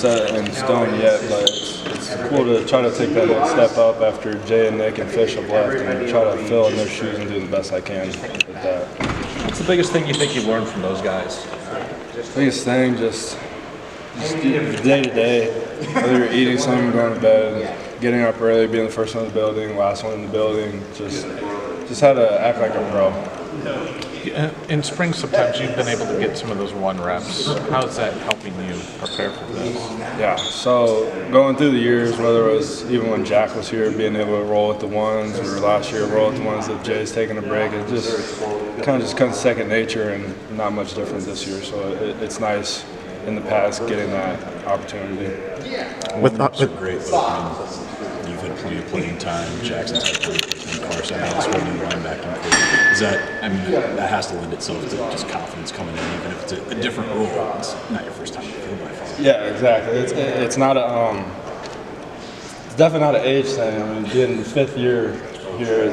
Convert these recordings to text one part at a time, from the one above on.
set in stone yet, but it's cool to try to take that next step up after Jay and Nick and Fish have left and try to fill in their shoes and do the best I can with that. What's the biggest thing you think you learned from those guys? Biggest thing, just day to day, whether you're eating something, going to bed, getting up early, being the first one in the building, last one in the building, just how to act like a pro. In spring, sometimes you've been able to get some of those 1 reps. How is that helping you prepare for this? Yeah, so going through the years, whether it was even when Jack was here, being able to roll with the ones, or last year roll with the ones that Jay's taking a break, it just kind of comes second nature and not much different this year. So it's nice in the past getting that opportunity. With great, but you've had plenty of playing time. Jackson's had plenty of playing time. Carson has one new linebacking coach. Is that? I mean, that has to lend itself to just confidence coming in, even if it's a different role. It's not your first time in the field by far. Yeah, exactly. It's not a it's definitely not an age thing. I mean, being the 5th year here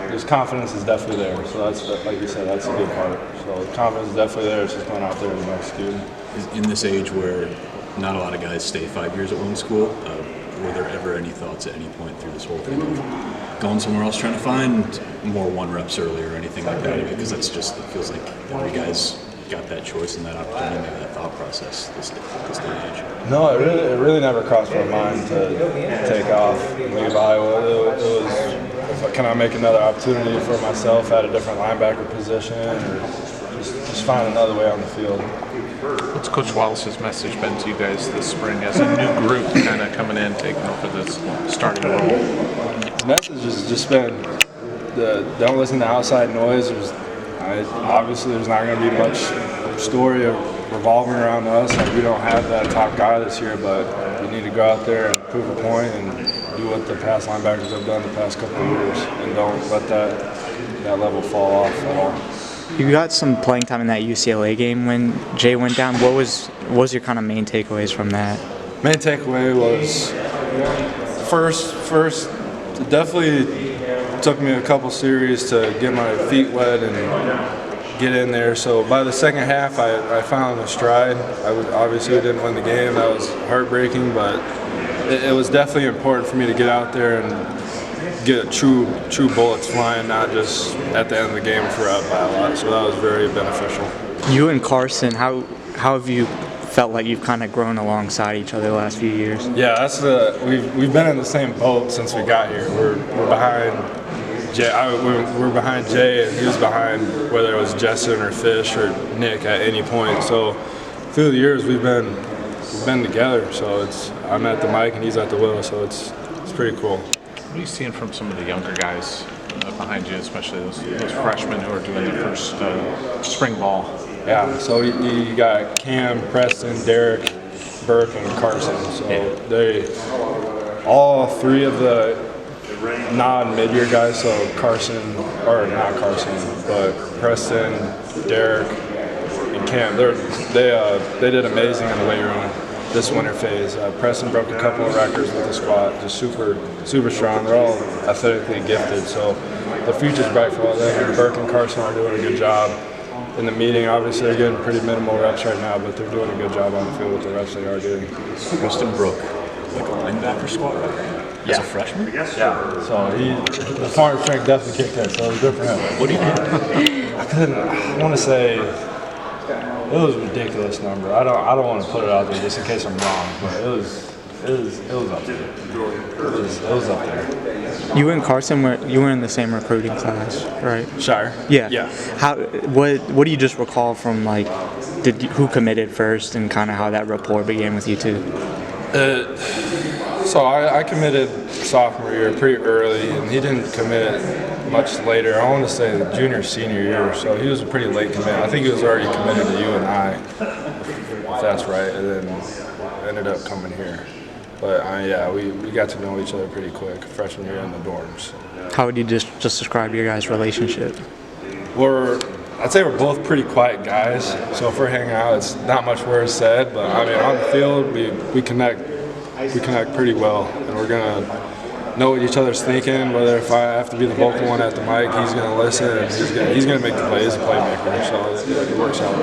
there's confidence is definitely there. So that's, like you said, that's a good part. So confidence is definitely there. It's just going out there and executing. In this age where not a lot of guys stay 5 years at one school, were there ever any thoughts at any point through this whole thing of going somewhere else, trying to find more 1 reps early or anything like that? Because that's just, it feels like every guy's got that choice and that opportunity, maybe that thought process this day and age. No, it really never crossed my mind to take off and leave Iowa. It was, can I make another opportunity for myself at a different linebacker position, or just find another way on the field. What's Coach Wallace's message been to you guys this spring as a new group kind of coming in, taking over this starting role? The message has just been don't listen to outside noise. Obviously, there's not going to be much story revolving around us. Like, we don't have that top guy this year, but we need to go out there and prove a point and do what the past linebackers have done the past couple of years, and don't let that level fall off at all. You got some playing time in that UCLA game when Jay went down. What was your kind of main takeaways from that? Main takeaway was first it definitely took me a couple series to get my feet wet and get in there. So by the second half, I found a stride. Obviously we didn't win the game. That was heartbreaking, but it was definitely important for me to get out there and get true bullets flying, not just at the end of the game if we're up by a lot. So that was very beneficial. You and Carson, how have you felt like you've kind of grown alongside each other the last few years? Yeah, we've been in the same boat since we got here. We're behind Jay. We're behind Jay, and he was behind whether it was Jessen or Fish or Nick at any point. So through the years we've been together. So I'm at the mic and he's at the wheel. So it's pretty cool. What are you seeing from some of the younger guys behind you, especially those freshmen who are doing their first spring ball? Yeah, so you got Cam, Preston, Derek, Burke, and Carson. So they all 3 of the non-mid-year guys. So Carson, or not Carson, but Preston, Derek, and Cam. They did amazing in the weight room this winter phase. Preston broke a couple of records with the squat, just super strong. They're all athletically gifted, so the future's bright for all of them. And Burke and Carson are doing a good job in the meeting. Obviously, they're getting pretty minimal reps right now, but they're doing a good job on the field with the reps they are getting. Preston broke like a linebacker squat record as a freshman? Yeah. So the farm strength definitely kicked in, so it was good for him. What do you mean? I want to say it was a ridiculous number. I don't want to put it out there just in case I'm wrong, but it was up there. It was up there. You and Carson were in the same recruiting class, right? Shire. Yeah. Yeah. What do you just recall from who committed first and kind of how that rapport began with you two? So I committed sophomore year pretty early, and he didn't commit much later. I want to say the junior, senior year, so he was a pretty late commit. I think he was already committed to you and I, if that's right, and then ended up coming here. But we got to know each other pretty quick, freshman year in the dorms. How would you just describe your guys' relationship? I'd say we're both pretty quiet guys, so if we're hanging out, it's not much words said, but I mean, on the field, we connect pretty well, and we're gonna know what each other's thinking. Whether if I have to be the vocal one at the mic, he's going to listen and he's going to make the play. He's a playmaker, so it works out.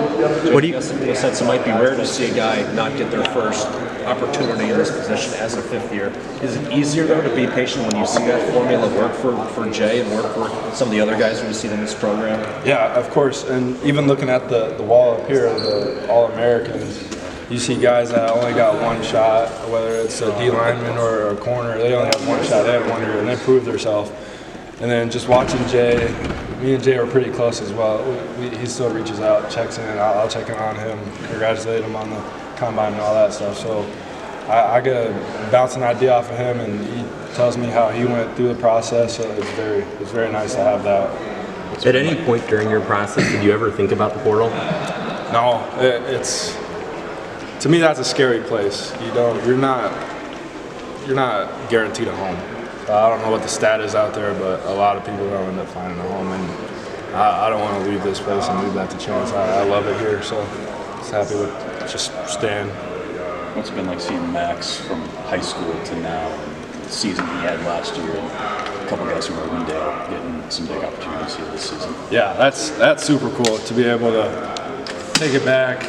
What do you? In a sense, it might be rare to see a guy not get their first opportunity in this position as a fifth year. Is it easier though to be patient when you see that formula work for Jay and work for some of the other guys who you see in this program? Yeah, of course. And even looking at the wall up here, the All-Americans, you see guys that only got one shot, whether it's a D lineman or a corner, they only have one shot. They have 1 year, and they prove themselves. And then just watching Jay, me and Jay are pretty close as well. He still reaches out, checks in. I'll check in on him, congratulate him on the combine and all that stuff. So I get to bounce an idea off of him, and he tells me how he went through the process. So it's very nice to have that. At any point during your process, did you ever think about the portal? No, it's to me that's a scary place. You're not guaranteed a home. I don't know what the stat is out there, but a lot of people don't end up finding a home, and I don't want to leave this place and leave that to chance. I love it here, so just happy with just staying. What's it been like seeing Max from high school to now, and the season he had last year, and a couple guys from Urbandale getting some big opportunities here this season? Yeah, that's super cool to be able to take it back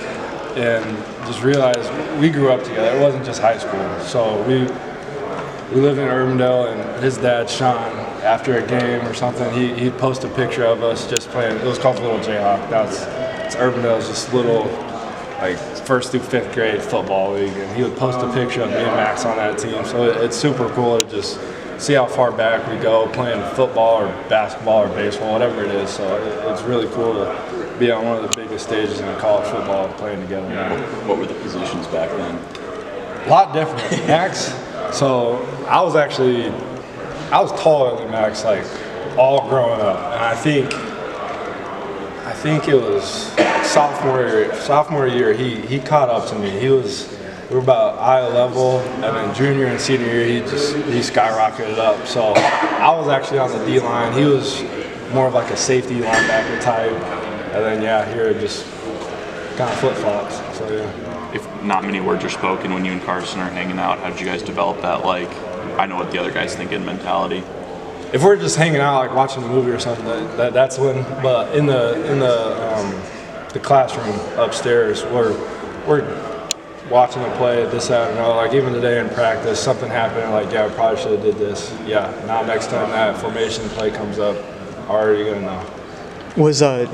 and just realize we grew up together. It wasn't just high school. So we lived in Urbandale, and his dad, Sean, after a game or something, he'd post a picture of us just playing. It was called the Little Jayhawk. It's Urbandale's just little, like, 1st through 5th grade football league, and he would post a picture of me and Max on that team. So it's super cool to just see how far back we go playing football or basketball or baseball, whatever it is. So it's really cool to be on one of the biggest stages in college football playing together now. What were the positions back then? A lot different. Max, so I was taller than Max, like, all growing up. And I think it was sophomore year, he caught up to me. We were about eye level, and then junior and senior year, he skyrocketed up. So I was actually on the D line. He was more of like a safety linebacker type. And then, here it just kind of flip-flops. So, yeah. If not many words are spoken when you and Carson are hanging out, how did you guys develop that, like, I know what the other guys think in mentality? If we're just hanging out, like watching a movie or something, that's when. But in the classroom upstairs, we're watching a play, this, that, and like even today in practice, something happened. Like, I probably should have did this. Now next time that formation play comes up, already gonna know. Was it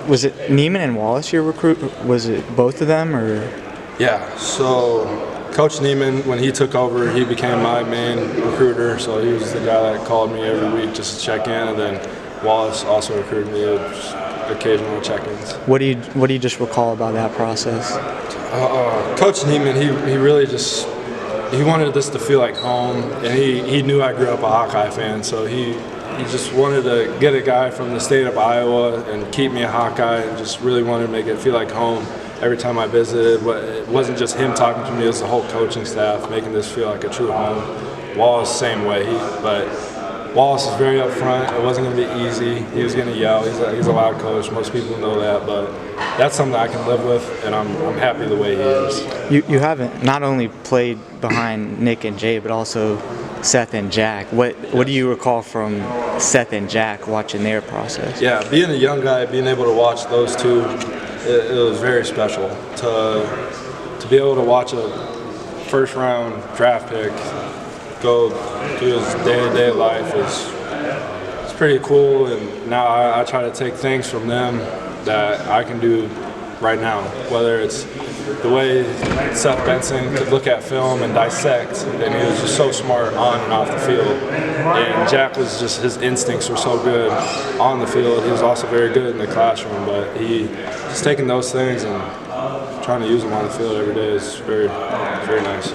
Neiman and Wallace your recruit? Was it both of them, or? Yeah. So Coach Neiman, when he took over, he became my main recruiter. So he was the guy that called me every week just to check in, and then Wallace also recruited me at occasional check-ins. What do you just recall about that process? Coach Neiman, he really just he wanted this to feel like home, and he knew I grew up a Hawkeye fan, so he just wanted to get a guy from the state of Iowa and keep me a Hawkeye, and just really wanted to make it feel like home every time I visited. It wasn't just him talking to me, it was the whole coaching staff making this feel like a true home. Wallace, same way, but Wallace is very upfront. It wasn't going to be easy. He was going to yell. He's a loud coach. Most people know that, but that's something I can live with, and I'm happy the way he is. You haven't not only played behind Nick and Jay, but also Seth and Jack. What do you recall from Seth and Jack watching their process? Yeah, being a young guy, being able to watch those two, it was very special. To be able to watch a first-round draft pick go through his day-to-day life it's pretty cool, and now I try to take things from them that I can do right now, whether it's the way Seth Benson could look at film and dissect, and he was just so smart on and off the field, and Jack was just, his instincts were so good on the field. He was also very good in the classroom, but he just taking those things and trying to use them on the field every day is very, very nice.